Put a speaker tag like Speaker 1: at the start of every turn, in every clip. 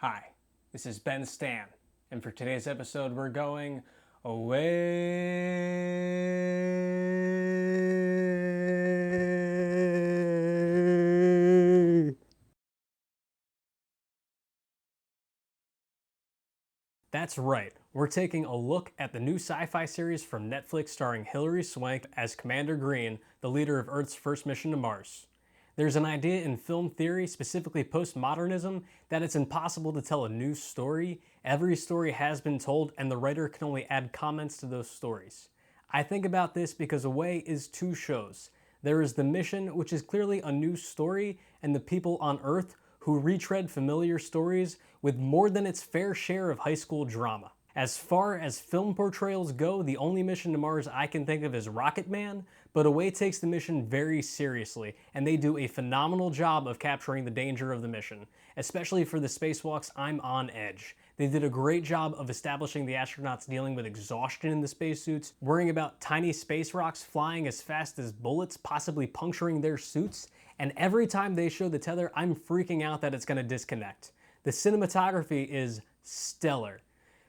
Speaker 1: Hi, this is Ben Stan, and for today's episode we're going away. That's right, we're taking a look at the new sci-fi series from Netflix starring Hilary Swank as Commander Green, the leader of Earth's first mission to Mars. There's an idea in film theory, specifically postmodernism, that it's impossible to tell a new story. Every story has been told, and the writer can only add comments to those stories. I think about this because Away is two shows. There is The Mission, which is clearly a new story, and The People on Earth, who retread familiar stories with more than its fair share of high school drama. As far as film portrayals go, the only mission to Mars I can think of is Rocket Man, but Away takes the mission very seriously, and they do a phenomenal job of capturing the danger of the mission. Especially for the spacewalks, I'm on edge. They did a great job of establishing the astronauts dealing with exhaustion in the spacesuits, worrying about tiny space rocks flying as fast as bullets, possibly puncturing their suits, and every time they show the tether, I'm freaking out that it's going to disconnect. The cinematography is stellar.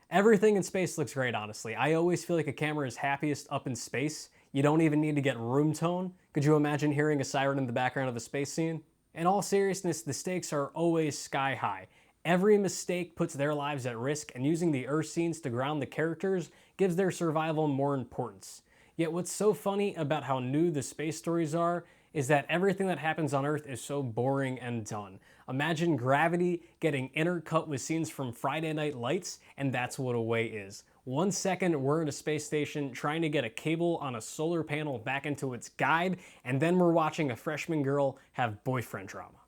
Speaker 1: Everything in space looks great, honestly. I always feel like a camera is happiest up in space. You don't even need to get room tone. Could you imagine hearing a siren in the background of a space scene? In all seriousness, the stakes are always sky high. Every mistake puts their lives at risk, and using the Earth scenes to ground the characters gives their survival more importance. Yet what's so funny about how new the space stories are is that everything that happens on Earth is so boring and done. Imagine Gravity getting intercut with scenes from Friday Night Lights, and that's what Away is. 1 second we're in a space station trying to get a cable on a solar panel back into its guide, and then we're watching a freshman girl have boyfriend drama.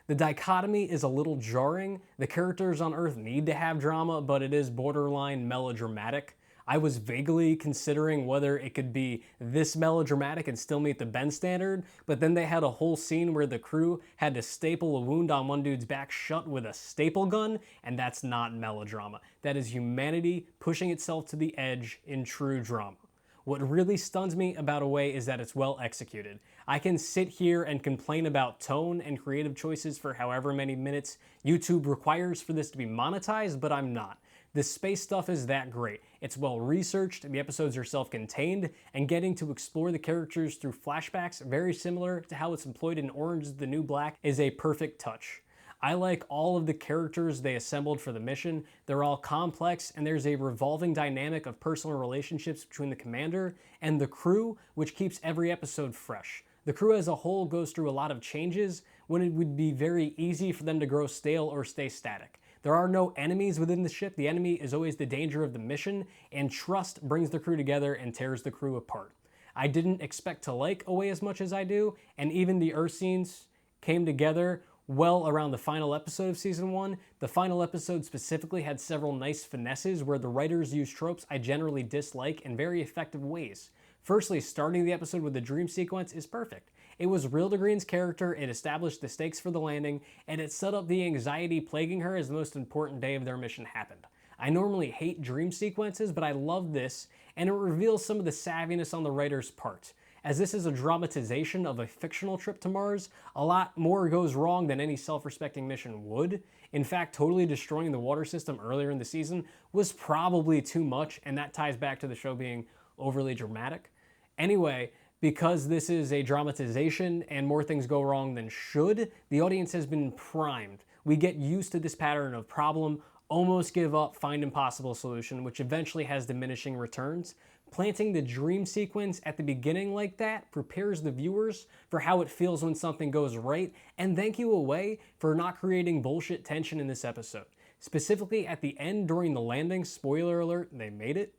Speaker 1: The dichotomy is a little jarring. The characters on Earth need to have drama, but it is borderline melodramatic. I was vaguely considering whether it could be this melodramatic and still meet the Ben standard, but then they had a whole scene where the crew had to staple a wound on one dude's back shut with a staple gun, and that's not melodrama. That is humanity pushing itself to the edge in true drama. What really stuns me about Away is that it's well executed. I can sit here and complain about tone and creative choices for however many minutes YouTube requires for this to be monetized, but I'm not. The space stuff is that great. It's well researched, the episodes are self-contained, and getting to explore the characters through flashbacks, very similar to how it's employed in Orange is the New Black, is a perfect touch. I like all of the characters they assembled for the mission. They're all complex, and there's a revolving dynamic of personal relationships between the commander and the crew, which keeps every episode fresh. The crew as a whole goes through a lot of changes when it would be very easy for them to grow stale or stay static. There are no enemies within the ship. The enemy is always the danger of the mission, and trust brings the crew together and tears the crew apart. I didn't expect to like Away as much as I do, and even the Earth scenes came together well around the final episode of season 1. The final episode specifically had several nice finesses where the writers use tropes I generally dislike in very effective ways. Firstly, starting the episode with the dream sequence is perfect. It was real to Green's character, it established the stakes for the landing, and it set up the anxiety plaguing her as the most important day of their mission happened. I normally hate dream sequences, but I love this, and it reveals some of the savviness on the writer's part. As this is a dramatization of a fictional trip to Mars, a lot more goes wrong than any self-respecting mission would. In fact, totally destroying the water system earlier in the season was probably too much, and that ties back to the show being overly dramatic. Anyway, because this is a dramatization and more things go wrong than should, the audience has been primed. We get used to this pattern of problem, almost give up, find impossible solution, which eventually has diminishing returns. Planting the dream sequence at the beginning like that prepares the viewers for how it feels when something goes right, and thank you Away for not creating bullshit tension in this episode. Specifically at the end during the landing, spoiler alert, they made it,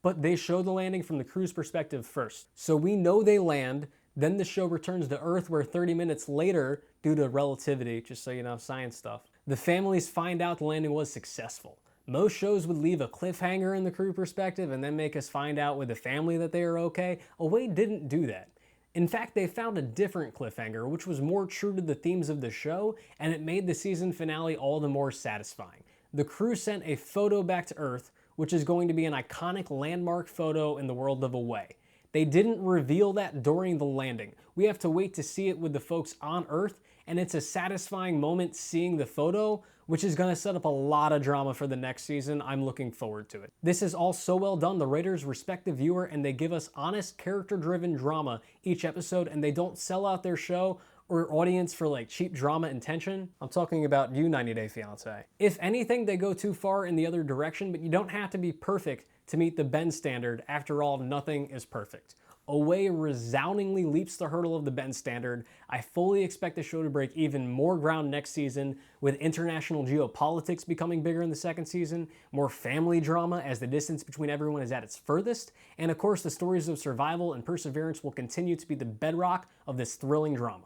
Speaker 1: but they show the landing from the crew's perspective first. So we know they land, then the show returns to Earth where 30 minutes later, due to relativity, just so you know, science stuff, the families find out the landing was successful. Most shows would leave a cliffhanger in the crew perspective and then make us find out with the family that they are okay. Away didn't do that. In fact, they found a different cliffhanger, which was more true to the themes of the show, and it made the season finale all the more satisfying. The crew sent a photo back to Earth, which is going to be an iconic landmark photo in the world of Away. They didn't reveal that during the landing. We have to wait to see it with the folks on Earth, and it's a satisfying moment seeing the photo, which is going to set up a lot of drama for the next season. I'm looking forward to it. This is all so well done. The writers respect the viewer and they give us honest, character-driven drama each episode, and they don't sell out their show or audience for like cheap drama and tension. I'm talking about you, 90 Day Fiancé. If anything, they go too far in the other direction, but you don't have to be perfect to meet the Ben standard. After all, nothing is perfect. Away resoundingly leaps the hurdle of the Ben standard. I fully expect the show to break even more ground next season, with international geopolitics becoming bigger in the second season, more family drama as the distance between everyone is at its furthest, and of course the stories of survival and perseverance will continue to be the bedrock of this thrilling drama.